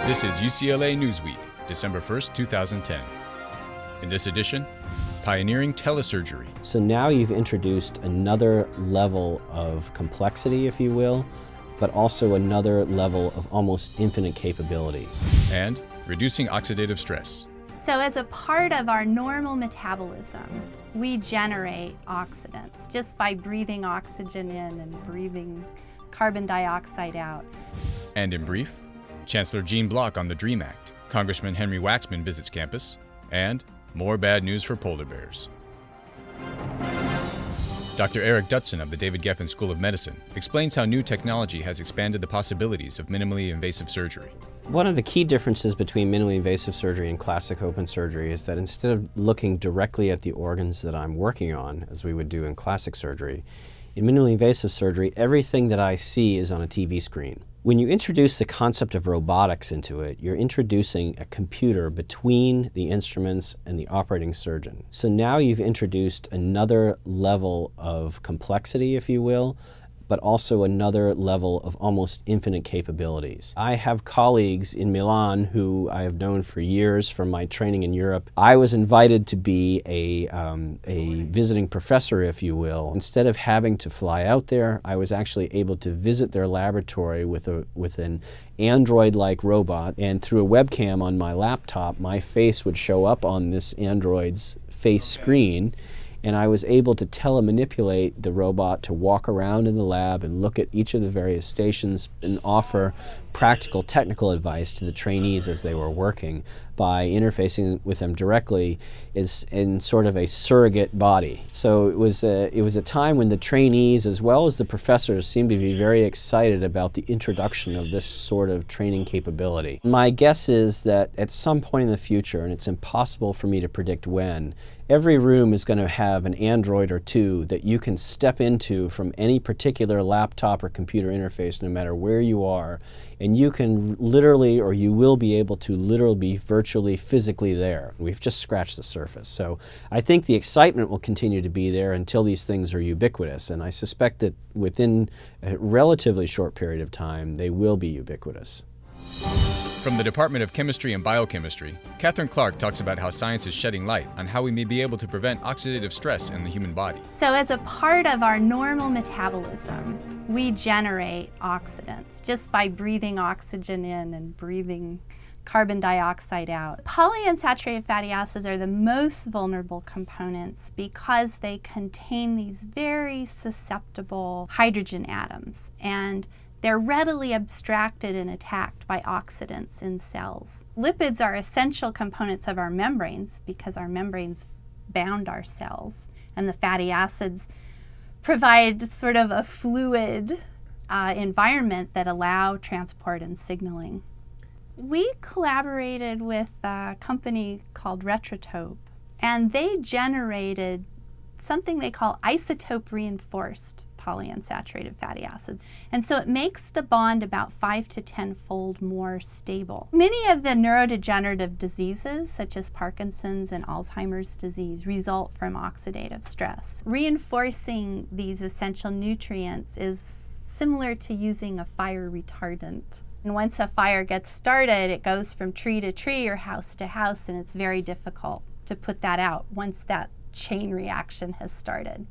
This is UCLA Newsweek, December 1st, 2010. In this edition, pioneering telesurgery. So now you've introduced another level of complexity, if you will, but also another level of almost infinite capabilities. And reducing oxidative stress. So as a part of our normal metabolism, we generate oxidants just by breathing oxygen in and breathing carbon dioxide out. And in brief, Chancellor Gene Block on the DREAM Act, Congressman Henry Waxman visits campus, and more bad news for polar bears. Dr. Eric Dutson of the David Geffen School of Medicine explains how new technology has expanded the possibilities of minimally invasive surgery. One of the key differences between minimally invasive surgery and classic open surgery is that instead of looking directly at the organs that I'm working on, as we would do in classic surgery, in minimally invasive surgery, everything that I see is on a TV screen. When you introduce the concept of robotics into it, you're introducing a computer between the instruments and the operating surgeon. So now you've introduced another level of complexity, if you will, but also another level of almost infinite capabilities. I have colleagues in Milan who I have known for years from my training in Europe. I was invited to be a visiting professor, if you will. Instead of having to fly out there, I was actually able to visit their laboratory with an Android-like robot, and through a webcam on my laptop, my face would show up on this Android's face screen, and I was able to telemanipulate the robot to walk around in the lab and look at each of the various stations and offer practical technical advice to the trainees as they were working by interfacing with them directly in sort of a surrogate body. So it was a time when the trainees as well as the professors seemed to be very excited about the introduction of this sort of training capability. My guess is that at some point in the future, and it's impossible for me to predict when, every room is going to have an Android or two that you can step into from any particular laptop or computer interface, no matter where you are, and you can literally, or you will be able to literally be virtually, physically there. We've just scratched the surface. So I think the excitement will continue to be there until these things are ubiquitous, and I suspect that within a relatively short period of time, they will be ubiquitous. From the Department of Chemistry and Biochemistry, Catherine Clark talks about how science is shedding light on how we may be able to prevent oxidative stress in the human body. So as a part of our normal metabolism, we generate oxidants just by breathing oxygen in and breathing carbon dioxide out. Polyunsaturated fatty acids are the most vulnerable components because they contain these very susceptible hydrogen atoms, and they're readily abstracted and attacked by oxidants in cells. Lipids are essential components of our membranes because our membranes bound our cells, and the fatty acids provide sort of a fluid environment that allow transport and signaling. We collaborated with a company called Retrotope, and they generated something they call isotope reinforced polyunsaturated fatty acids. And so it makes the bond about 5 to 10-fold more stable. Many of the neurodegenerative diseases, such as Parkinson's and Alzheimer's disease, result from oxidative stress. Reinforcing these essential nutrients is similar to using a fire retardant. And once a fire gets started, it goes from tree to tree or house to house, and it's very difficult to put that out once that chain reaction has started.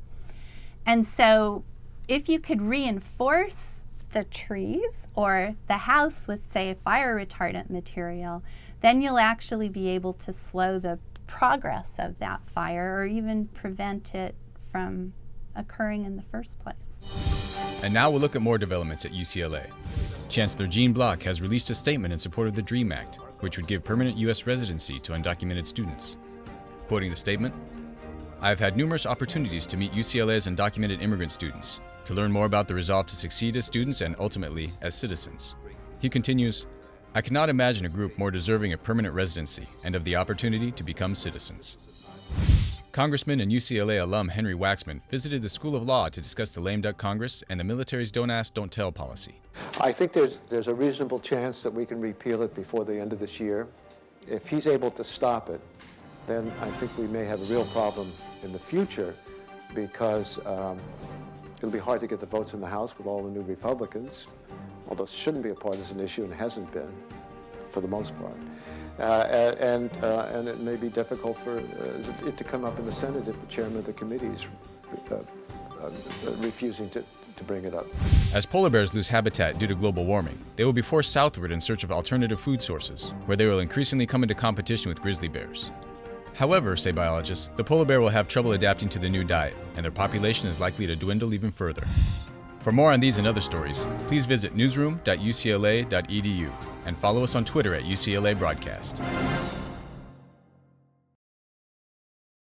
And so if you could reinforce the trees or the house with, say, a fire retardant material, then you'll actually be able to slow the progress of that fire or even prevent it from occurring in the first place. And now we'll look at more developments at UCLA. Chancellor Gene Block has released a statement in support of the DREAM Act, which would give permanent U.S. residency to undocumented students. Quoting the statement, "I've had numerous opportunities to meet UCLA's undocumented immigrant students, to learn more about the resolve to succeed as students and ultimately as citizens." He continues, "I cannot imagine a group more deserving of permanent residency and of the opportunity to become citizens." Congressman and UCLA alum Henry Waxman visited the School of Law to discuss the lame duck Congress and the military's don't ask, don't tell policy. I think there's a reasonable chance that we can repeal it before the end of this year. If he's able to stop it, then I think we may have a real problem in the future because it'll be hard to get the votes in the House with all the new Republicans, although it shouldn't be a partisan issue and hasn't been. for the most part. And it may be difficult for it to come up in the Senate if the chairman of the committee is refusing to bring it up. As polar bears lose habitat due to global warming, they will be forced southward in search of alternative food sources, where they will increasingly come into competition with grizzly bears. However, say biologists, the polar bear will have trouble adapting to the new diet, and their population is likely to dwindle even further. For more on these and other stories, please visit newsroom.ucla.edu and follow us on Twitter at UCLA Broadcast.